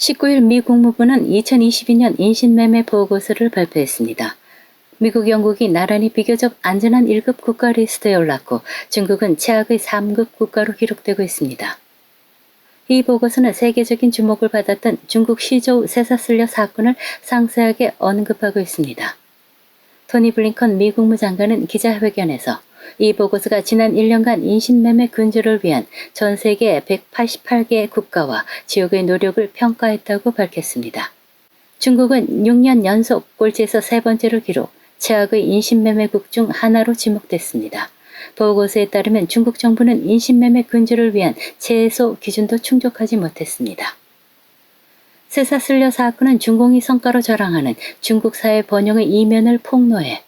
19일 미 국무부는 2022년 인신매매 보고서를 발표했습니다. 미국, 영국이 나란히 비교적 안전한 1급 국가 리스트에 올랐고 중국은 최악의 3급 국가로 기록되고 있습니다. 이 보고서는 세계적인 주목을 받았던 중국 시저우 쇠사슬려 사건을 상세하게 언급하고 있습니다. 토니 블링컨 미 국무장관은 기자회견에서 이 보고서가 지난 1년간 인신매매 근절을 위한 전 세계 188개 국가와 지역의 노력을 평가했다고 밝혔습니다. 중국은 6년 연속 꼴찌에서 세 번째로 기록, 최악의 인신매매국 중 하나로 지목됐습니다. 보고서에 따르면 중국 정부는 인신매매 근절을 위한 최소 기준도 충족하지 못했습니다. 쇠사슬려 사건은 중공이 성과로 자랑하는 중국 사회 번영의 이면을 폭로해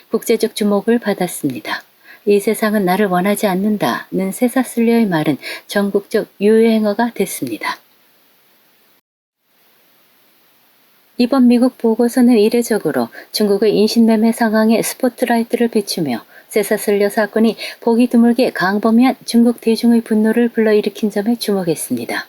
국제적 주목을 받았습니다. 이 세상은 나를 원하지 않는다는 쇠사슬려의 말은 전국적 유행어가 됐습니다. 이번 미국 보고서는 이례적으로 중국의 인신매매 상황에 스포트라이트를 비추며 쇠사슬려 사건이 보기 드물게 광범위한 중국 대중의 분노를 불러일으킨 점에 주목했습니다.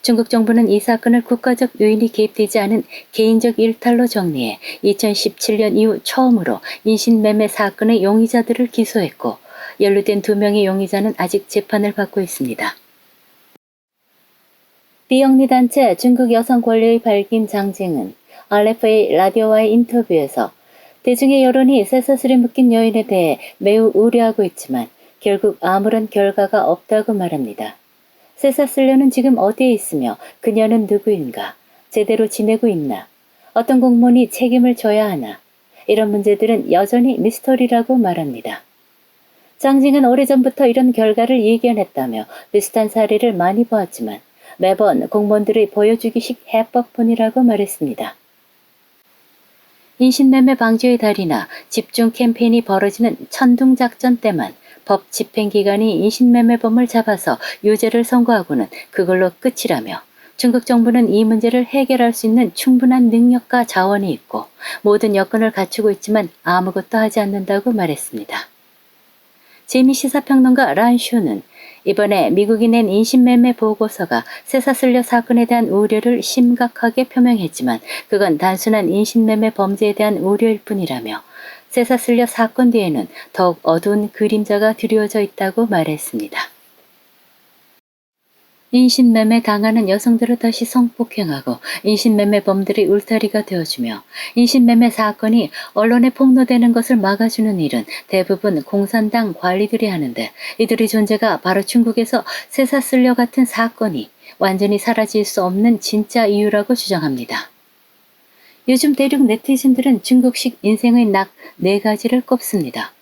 중국 정부는 이 사건을 국가적 요인이 개입되지 않은 개인적 일탈로 정리해 2017년 이후 처음으로 인신매매 사건의 용의자들을 기소했고 연루된 2명의 용의자는 아직 재판을 받고 있습니다. 비영리 단체 중국 여성 권리의 발긴 장징은 RFA 라디오와의 인터뷰에서 대중의 여론이 쇠사슬에 묶인 여인에 대해 매우 우려하고 있지만 결국 아무런 결과가 없다고 말합니다. 쇠사슬려는 지금 어디에 있으며 그녀는 누구인가? 제대로 지내고 있나? 어떤 공무원이 책임을 져야 하나? 이런 문제들은 여전히 미스터리라고 말합니다. 장징은 오래전부터 이런 결과를 예견했다며 비슷한 사례를 많이 보았지만 매번 공무원들의 보여주기식 해법뿐이라고 말했습니다. 인신매매 방지의 달이나 집중 캠페인이 벌어지는 천둥작전 때만 법 집행기관이 인신매매범을 잡아서 유죄를 선고하고는 그걸로 끝이라며 중국 정부는 이 문제를 해결할 수 있는 충분한 능력과 자원이 있고 모든 여건을 갖추고 있지만 아무것도 하지 않는다고 말했습니다. 재미시사평론가 란슈는 이번에 미국이 낸 인신매매 보고서가 쇠사슬려 사건에 대한 우려를 심각하게 표명했지만 그건 단순한 인신매매 범죄에 대한 우려일 뿐이라며 쇠사슬려 사건 뒤에는 더욱 어두운 그림자가 드리워져 있다고 말했습니다. 인신매매 당하는 여성들을 다시 성폭행하고 인신매매범들이 울타리가 되어주며 인신매매 사건이 언론에 폭로되는 것을 막아주는 일은 대부분 공산당 관리들이 하는데 이들의 존재가 바로 중국에서 쇠사슬려 같은 사건이 완전히 사라질 수 없는 진짜 이유라고 주장합니다. 요즘 대륙 네티즌들은 중국식 인생의 낙 4가지를 꼽습니다.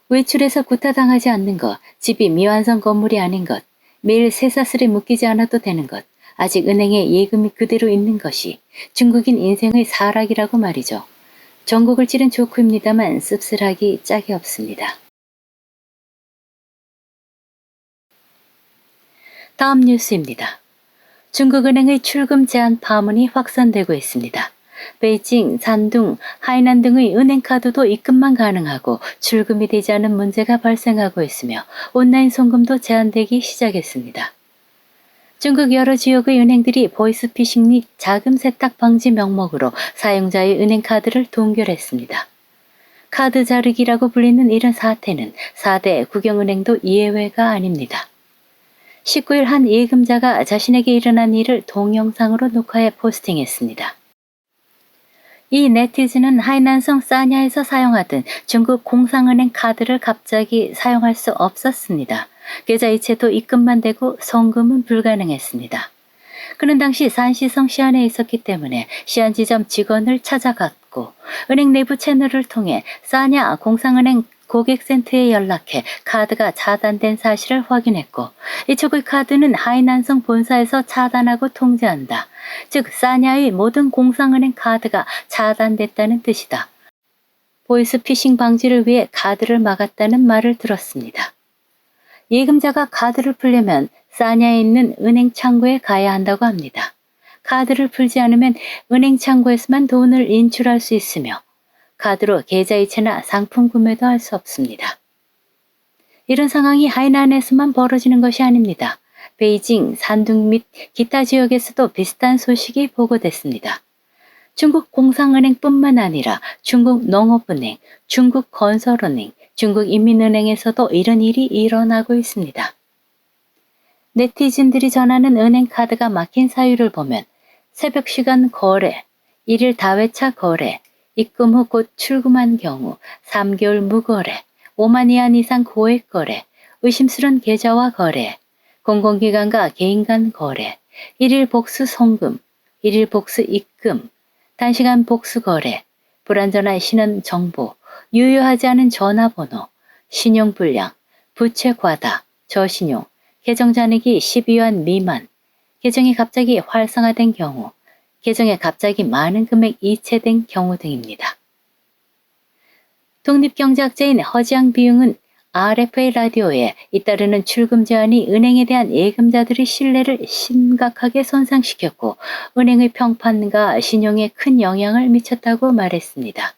외출해서 구타당하지 않는 것, 집이 미완성 건물이 아닌 것, 매일 쇠사슬에 묶이지 않아도 되는 것, 아직 은행에 예금이 그대로 있는 것이 중국인 인생의 사락이라고 말이죠. 전국을 찌른 조크입니다만 씁쓸하기 짝이 없습니다. 다음 뉴스입니다. 중국은행의 출금 제한 파문이 확산되고 있습니다. 베이징, 산둥, 하이난 등의 은행카드도 입금만 가능하고 출금이 되지 않은 문제가 발생하고 있으며 온라인 송금도 제한되기 시작했습니다. 중국 여러 지역의 은행들이 보이스피싱 및 자금 세탁 방지 명목으로 사용자의 은행카드를 동결했습니다. 카드 자르기라고 불리는 이런 사태는 4대 국영은행도 예외가 아닙니다. 19일 한 예금자가 자신에게 일어난 일을 동영상으로 녹화해 포스팅했습니다. 이 네티즌은 하이난성 사냐에서 사용하던 중국 공상은행 카드를 갑자기 사용할 수 없었습니다. 계좌 이체도 입금만 되고 송금은 불가능했습니다. 그는 당시 산시성 시안에 있었기 때문에 시안 지점 직원을 찾아갔고 은행 내부 채널을 통해 사냐 공상은행 고객센터에 연락해 카드가 차단된 사실을 확인했고 이쪽의 카드는 하이난성 본사에서 차단하고 통제한다. 즉 사냐의 모든 공상은행 카드가 차단됐다는 뜻이다. 보이스피싱 방지를 위해 카드를 막았다는 말을 들었습니다. 예금자가 카드를 풀려면 사냐에 있는 은행 창구에 가야 한다고 합니다. 카드를 풀지 않으면 은행 창구에서만 돈을 인출할 수 있으며 카드로 계좌이체나 상품 구매도 할 수 없습니다. 이런 상황이 하이난에서만 벌어지는 것이 아닙니다. 베이징, 산둥 및 기타 지역에서도 비슷한 소식이 보고됐습니다. 중국 공상은행뿐만 아니라 중국 농업은행, 중국 건설은행, 중국 인민은행에서도 이런 일이 일어나고 있습니다. 네티즌들이 전하는 은행 카드가 막힌 사유를 보면 새벽 시간 거래, 1일 다회차 거래, 입금 후 곧 출금한 경우 3개월 무거래, 5만 위안 이상 고액 거래, 의심스런 계좌와 거래, 공공기관과 개인 간 거래, 1일 복수 송금, 1일 복수 입금, 단시간 복수 거래, 불완전한 신원 정보, 유효하지 않은 전화번호, 신용불량, 부채 과다, 저신용, 계정 잔액이 12위안 미만, 계정이 갑자기 활성화된 경우, 계정에 갑자기 많은 금액 이체된 경우 등입니다. 독립경제학자인 허지양 비용은 RFA 라디오에 잇따르는 출금 제한이 은행에 대한 예금자들의 신뢰를 심각하게 손상시켰고 은행의 평판과 신용에 큰 영향을 미쳤다고 말했습니다.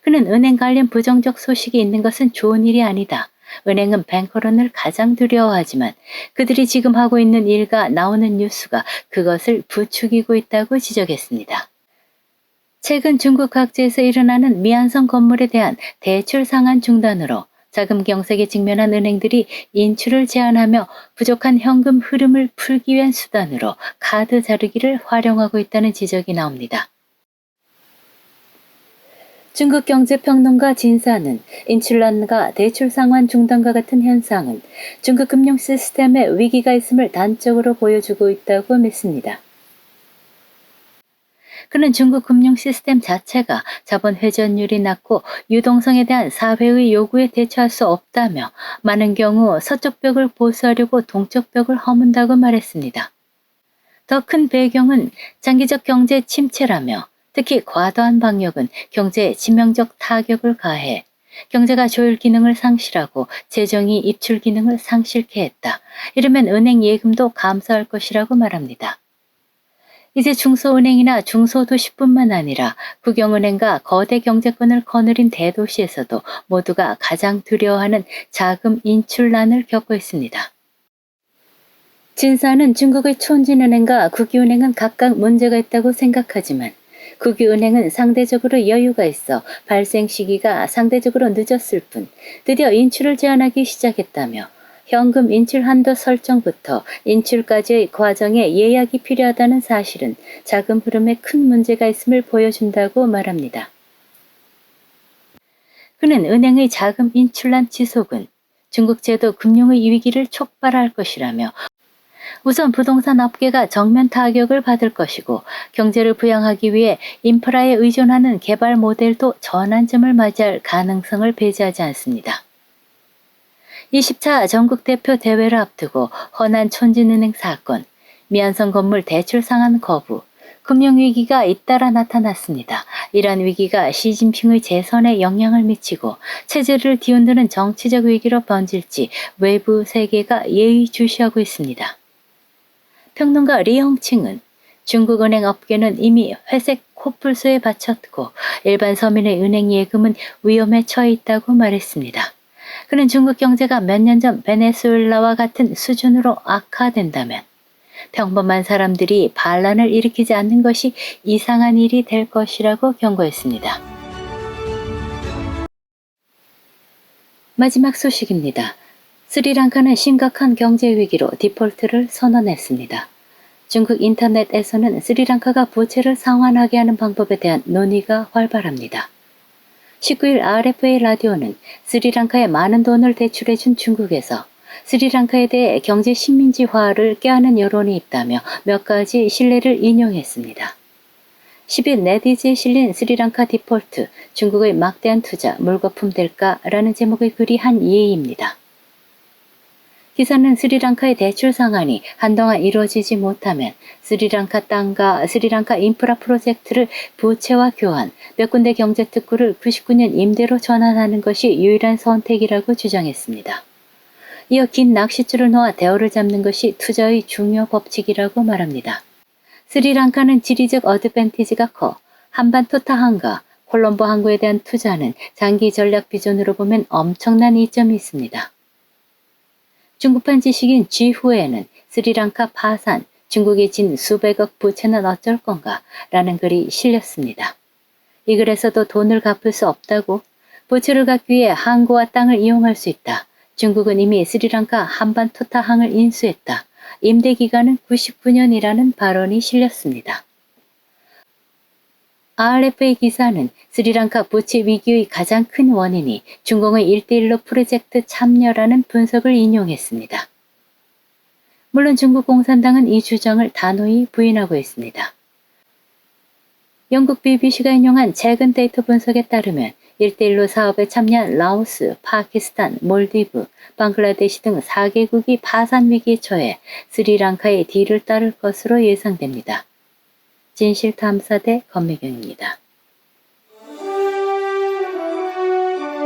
그는 은행 관련 부정적 소식이 있는 것은 좋은 일이 아니다. 은행은 뱅커런을 가장 두려워하지만 그들이 지금 하고 있는 일과 나오는 뉴스가 그것을 부추기고 있다고 지적했습니다. 최근 중국 각지에서 일어나는 미완성 건물에 대한 대출 상환 중단으로 자금 경색에 직면한 은행들이 인출을 제한하며 부족한 현금 흐름을 풀기 위한 수단으로 카드 자르기를 활용하고 있다는 지적이 나옵니다. 중국 경제평론가 진사는 인출난과 대출 상환 중단과 같은 현상은 중국 금융 시스템에 위기가 있음을 단적으로 보여주고 있다고 믿습니다. 그는 중국 금융 시스템 자체가 자본 회전율이 낮고 유동성에 대한 사회의 요구에 대처할 수 없다며 많은 경우 서쪽 벽을 보수하려고 동쪽 벽을 허문다고 말했습니다. 더 큰 배경은 장기적 경제 침체라며 특히 과도한 방역은 경제에 치명적 타격을 가해 경제가 조율 기능을 상실하고 재정이 입출 기능을 상실케 했다. 이르면 은행 예금도 감소할 것이라고 말합니다. 이제 중소은행이나 중소도시뿐만 아니라 국영은행과 거대 경제권을 거느린 대도시에서도 모두가 가장 두려워하는 자금 인출난을 겪고 있습니다. 진사는 중국의 촌진은행과 국유은행은 각각 문제가 있다고 생각하지만 국유은행은 상대적으로 여유가 있어 발생 시기가 상대적으로 늦었을 뿐 드디어 인출을 제한하기 시작했다며 현금 인출 한도 설정부터 인출까지의 과정에 예약이 필요하다는 사실은 자금 흐름에 큰 문제가 있음을 보여준다고 말합니다. 그는 은행의 자금 인출난 지속은 중국 제도 금융의 위기를 촉발할 것이라며 우선 부동산 업계가 정면 타격을 받을 것이고 경제를 부양하기 위해 인프라에 의존하는 개발 모델도 전환점을 맞이할 가능성을 배제하지 않습니다. 20차 전국 대표 대회를 앞두고 허난 촌진은행 사건, 미완성 건물 대출 상환 거부, 금융위기가 잇따라 나타났습니다. 이러한 위기가 시진핑의 재선에 영향을 미치고 체제를 뒤흔드는 정치적 위기로 번질지 외부 세계가 예의주시하고 있습니다. 평론가 리홍칭은 중국은행 업계는 이미 회색 코뿔소에 바쳤고 일반 서민의 은행 예금은 위험에 처해 있다고 말했습니다. 그는 중국 경제가 몇 년 전 베네수엘라와 같은 수준으로 악화된다면 평범한 사람들이 반란을 일으키지 않는 것이 이상한 일이 될 것이라고 경고했습니다. 마지막 소식입니다. 스리랑카는 심각한 경제 위기로 디폴트를 선언했습니다. 중국 인터넷에서는 스리랑카가 부채를 상환하게 하는 방법에 대한 논의가 활발합니다. 19일 RFA 라디오는 스리랑카에 많은 돈을 대출해준 중국에서 스리랑카에 대해 경제 식민지화를 꾀하는 여론이 있다며 몇 가지 신뢰를 인용했습니다. 10일 네디즈에 실린 스리랑카 디폴트, 중국의 막대한 투자, 물거품 될까라는 제목의 글이 한 예입니다. 기사는 스리랑카의 대출 상환이 한동안 이루어지지 못하면 스리랑카 땅과 스리랑카 인프라 프로젝트를 부채와 교환, 몇 군데 경제 특구를 99년 임대로 전환하는 것이 유일한 선택이라고 주장했습니다. 이어 긴 낚싯줄을 놓아 대어를 잡는 것이 투자의 중요 법칙이라고 말합니다. 스리랑카는 지리적 어드밴티지가 커 한반도 타항과 콜롬보 항구에 대한 투자는 장기 전략 비전으로 보면 엄청난 이점이 있습니다. 중국판 지식인 쥐후에는 스리랑카 파산, 중국이 진 수백억 부채는 어쩔 건가 라는 글이 실렸습니다. 이 글에서도 돈을 갚을 수 없다고, 부채를 갚기 위해 항구와 땅을 이용할 수 있다. 중국은 이미 스리랑카 한반토타항을 인수했다. 임대 기간은 99년이라는 발언이 실렸습니다. RFA 기사는 스리랑카 부채 위기의 가장 큰 원인이 중공의 1:1로 프로젝트 참여라는 분석을 인용했습니다. 물론 중국 공산당은 이 주장을 단호히 부인하고 있습니다. 영국 BBC가 인용한 최근 데이터 분석에 따르면 1:1로 사업에 참여한 라오스, 파키스탄, 몰디브, 방글라데시 등 4개국이 파산 위기에 처해 스리랑카의 뒤를 따를 것으로 예상됩니다. 진실탐사대 권미경입니다.